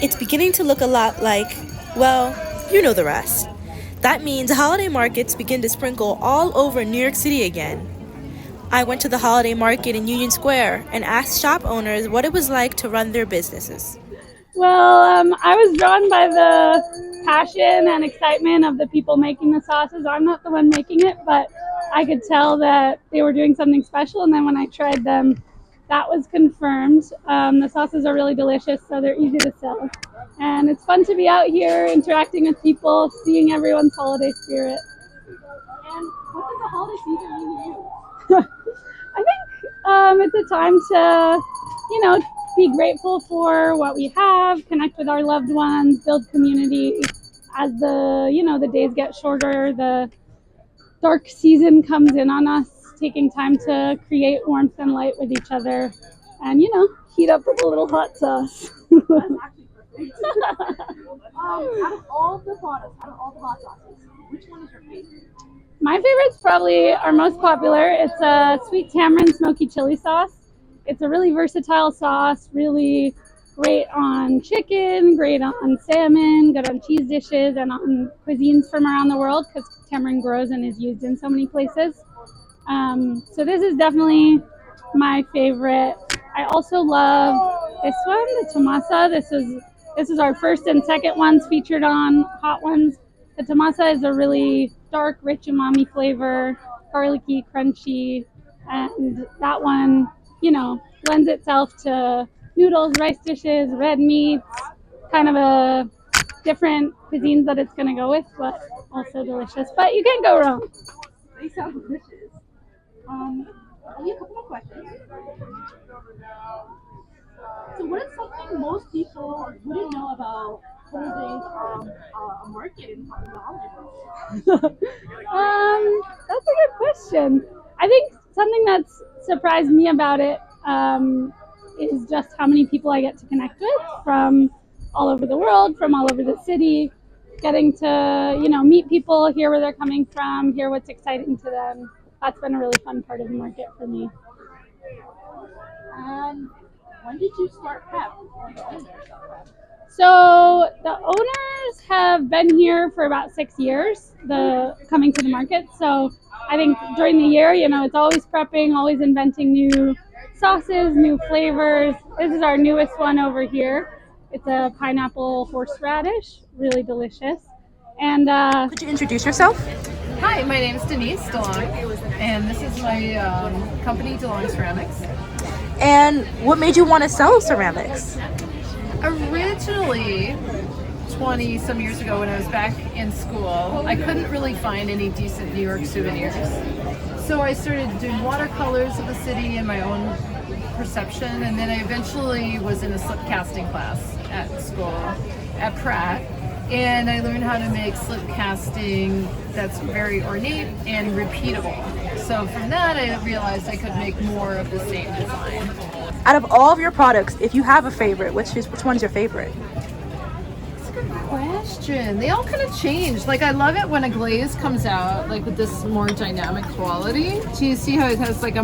It's beginning to look a lot like, well, you know the rest. That means holiday markets begin to sprinkle all over New York City again. I went to the holiday market in Union Square and asked shop owners what it was like to run their businesses. Well, I was drawn by the passion and excitement of the people making the sauces. I'm not the one making it, but I could tell that they were doing something special. And then when I tried them, that was confirmed. The sauces are really delicious, so they're easy to sell. And it's fun to be out here interacting with people, seeing everyone's holiday spirit. And what does the holiday season mean to you? I think it's a time to, be grateful for what we have, connect with our loved ones, build community. As the days get shorter, the dark season comes in on us, taking time to create warmth and light with each other, and heat up with a little hot sauce. Out of all the products, out of all the hot sauces, which one is your favorite? My favorite's probably our most popular. It's a sweet tamarind smoky chili sauce. It's a really versatile sauce, really great on chicken, great on salmon, good on cheese dishes, and on cuisines from around the world because tamarind grows and is used in so many places. So this is definitely my favorite. I also love this one, the tomasa. This is our first and second ones featured on Hot Ones. The tomasa is a really dark, rich umami flavor, garlicky, crunchy, and that one, lends itself to noodles, rice dishes, red meats, kind of a different cuisines that it's going to go with, but also delicious. But you can't go wrong. They sound delicious. Only a couple more questions. So, what is something most people wouldn't know about holding a market in the holiday? That's a good question. I think something that's surprised me about it is just how many people I get to connect with from all over the world, from all over the city, getting to, meet people, hear where they're coming from, hear what's exciting to them. That's been a really fun part of the market for me. And when did you start prep? So the owners have been here for about 6 years, coming to the market. So I think during the year, it's always prepping, always inventing new sauces, new flavors. This is our newest one over here. It's a pineapple horseradish, really delicious. And Could you introduce yourself? Hi, my name is Denise DeLong, and this is my company, DeLong Ceramics. And what made you want to sell ceramics? Originally, 20 some years ago when I was back in school, I couldn't really find any decent New York souvenirs. So I started doing watercolors of the city and my own perception, and then I eventually was in a slip casting class at school at Pratt. And I learned how to make slip casting that's very ornate and repeatable. So from that, I realized I could make more of the same design. Out of all of your products, if you have a favorite, which one's your favorite? That's a good question. They all kind of change. Like, I love it when a glaze comes out, like with this more dynamic quality. Do you see how it has like it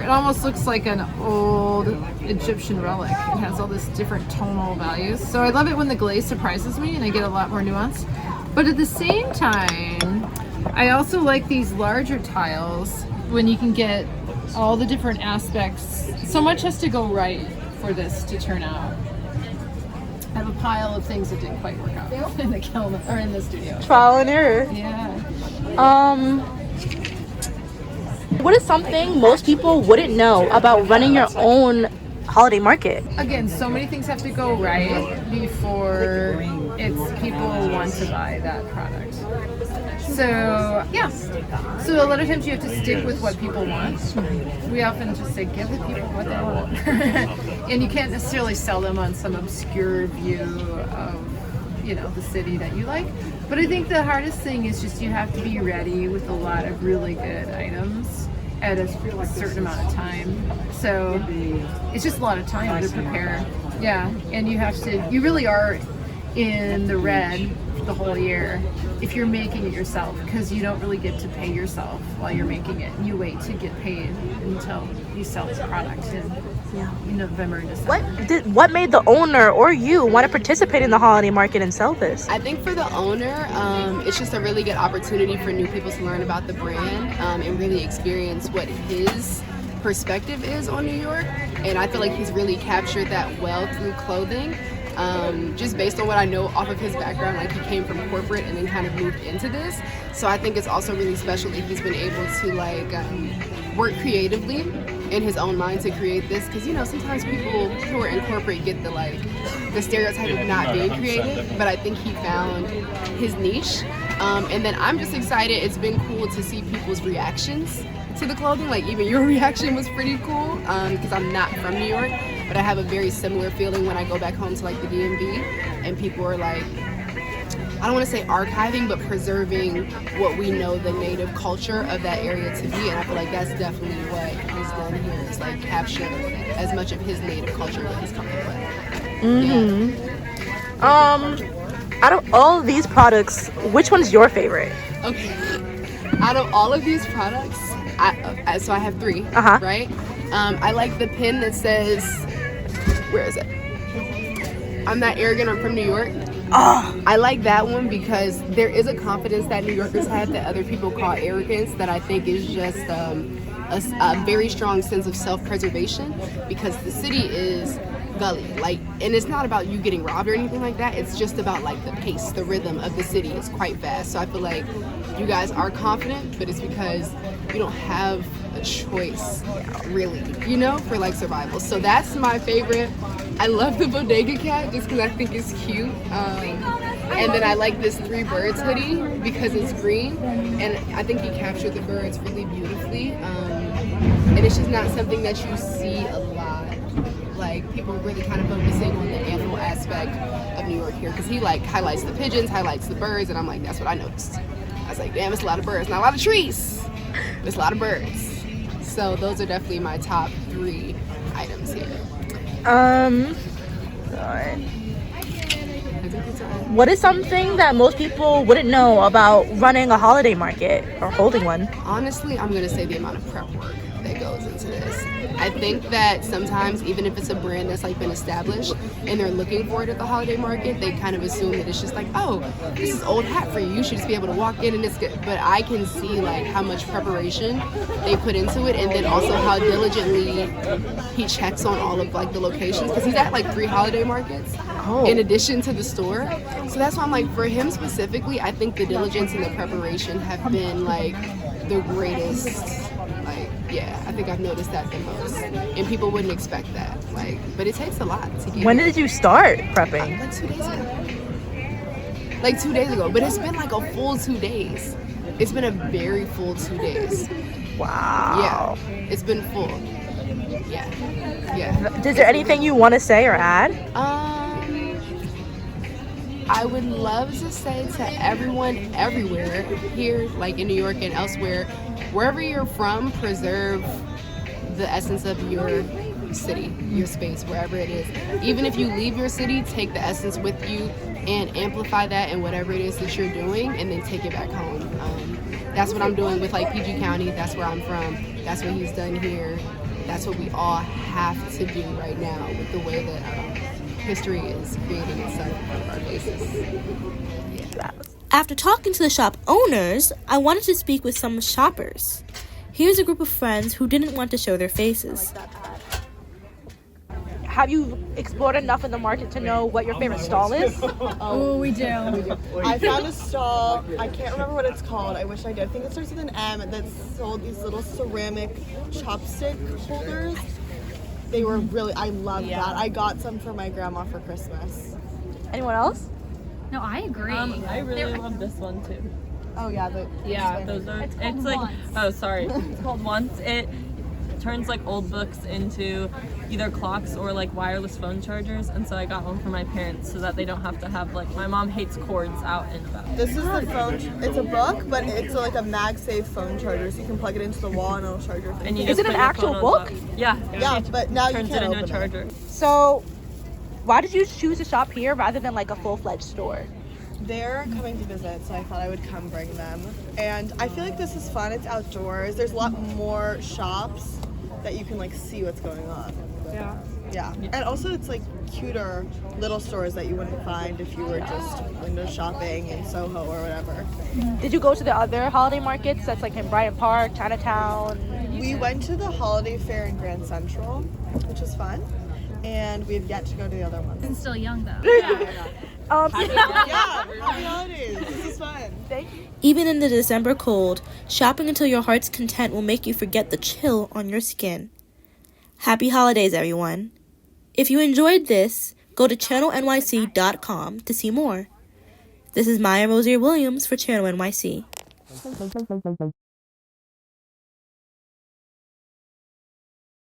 almost looks like an old Egyptian relic. It has all this different tonal values. So I love it when the glaze surprises me and I get a lot more nuance. But at the same time, I also like these larger tiles when you can get all the different aspects. So much has to go right for this to turn out. I have a pile of things that didn't quite work out in the kiln or in the studio. Trial and error. Yeah. What is something most people wouldn't know about running your own holiday market? Again, so many things have to go right before people want to buy that product. So yeah, so a lot of times you have to stick with what people want. We often just say give the people what they want, and you can't necessarily sell them on some obscure view of the city that you like. But I think the hardest thing is just you have to be ready with a lot of really good items at a certain amount of time. So it's just a lot of time to prepare. Yeah, and you really are in the red the whole year if you're making it yourself, because you don't really get to pay yourself while you're making it. You wait to get paid until you sell the product. And in November and December. What made the owner or you want to participate in the holiday market and sell this? I think for the owner, it's just a really good opportunity for new people to learn about the brand and really experience what his perspective is on New York. And I feel like he's really captured that well through clothing. Just based on what I know off of his background, like he came from corporate and then kind of moved into this. So I think it's also really special that he's been able to like work creatively in his own mind to create this, because you know sometimes people who are in corporate get the stereotype of not being creative, but I think he found his niche. And then I'm just excited. It's been cool to see people's reactions to the clothing. Like even your reaction was pretty cool, because I'm not from New York, but I have a very similar feeling when I go back home to like the DMV and people are like, I don't want to say archiving, but preserving what we know the native culture of that area to be. And I feel like that's definitely what he's done here, is like capture as much of his native culture that he's coming with. Out of all of these products, which one's your favorite? Okay. Out of all of these products, so I have 3, right? I like the pin that says, where is it? I'm not arrogant, I'm from New York. I like that one because there is a confidence that New Yorkers have that other people call arrogance that I think is just a very strong sense of self-preservation, because the city is gully, like, and it's not about you getting robbed or anything like that. It's just about like the pace, the rhythm of the city is quite fast. So I feel like you guys are confident, but it's because you don't have a choice, really, you know, for like survival. So that's my favorite. I love the bodega cat just because I think it's cute. And then I like this 3 birds hoodie because it's green, and I think he captured the birds really beautifully. And it's just not something that you see a lot. Like people really kind of focusing on the animal aspect of New York here, because he like highlights the pigeons, highlights the birds, and I'm like, that's what I noticed. I was like, damn, it's a lot of birds, not a lot of trees. There's a lot of birds. So those are definitely my top 3 items here. What is something that most people wouldn't know about running a holiday market or holding one? Honestly, I'm gonna say the amount of prep work that goes into this. I think that sometimes, even if it's a brand that's like been established and they're looking for it at the holiday market, they kind of assume that it's just like, oh, this is old hat for you. You should just be able to walk in and it's good. But I can see like how much preparation they put into it, and then also how diligently he checks on all of like the locations, because he's at like 3 holiday markets in addition to the store. So that's why I'm like, for him specifically, I think the diligence and the preparation have been like the greatest. Like, yeah, I think I've noticed that the most, and people wouldn't expect that. Like, but it takes a lot to get. When did you start prepping? Like 2 days ago. Like 2 days ago, but it's been like a full 2 days. It's been a very full 2 days. Wow. Yeah, it's been full. Yeah. Is there anything you want to say or add? I would love to say to everyone everywhere here, like in New York and elsewhere, wherever you're from, preserve the essence of your city, your space, wherever it is. Even if you leave your city, take the essence with you and amplify that in whatever it is that you're doing, and then take it back home. That's what I'm doing with like PG County. That's where I'm from. That's what he's done here. That's what we all have to do right now with the way that history is creating itself in front of our faces. Yeah. After talking to the shop owners, I wanted to speak with some shoppers. Here's a group of friends who didn't want to show their faces. Have you explored enough in the market to know what your favorite stall is? Oh, we do. I found a stall. I can't remember what it's called. I wish I did. I think it starts with an M, that sold these little ceramic chopstick holders. They were really, I love that. I got some for my grandma for Christmas. Anyone else? No, I agree. I really love this one too. Oh yeah, Those are. It's like Once. oh sorry, it's called Once. It turns like old books into either clocks or like wireless phone chargers, and so I got one for my parents so that they don't have to have like, my mom hates cords out and about. This is the phone. It's a book, but it's like a MagSafe phone charger, so you can plug it into the wall and it'll charge your phone. And you Is just it an put your actual phone on book? top. Yeah. Yeah, but now you Turns can't it into open a charger. So, why did you choose to shop here rather than like a full-fledged store? They're coming to visit, so I thought I would come bring them. And I feel like this is fun. It's outdoors. There's a lot more shops that you can like see what's going on. Yeah. Yeah. And also it's like cuter little stores that you wouldn't find if you were just window shopping in Soho or whatever. Did you go to the other holiday markets that's like in Bryant Park, Chinatown? We went to the holiday fair in Grand Central, which was fun. And we have yet to go to the other ones. I'm still young though. Yeah, happy holidays. This is fun. Even in the December cold, shopping until your heart's content will make you forget the chill on your skin. Happy holidays, everyone. If you enjoyed this, go to channelnyc.com to see more. This is Maya Rosier Williams for Channel NYC.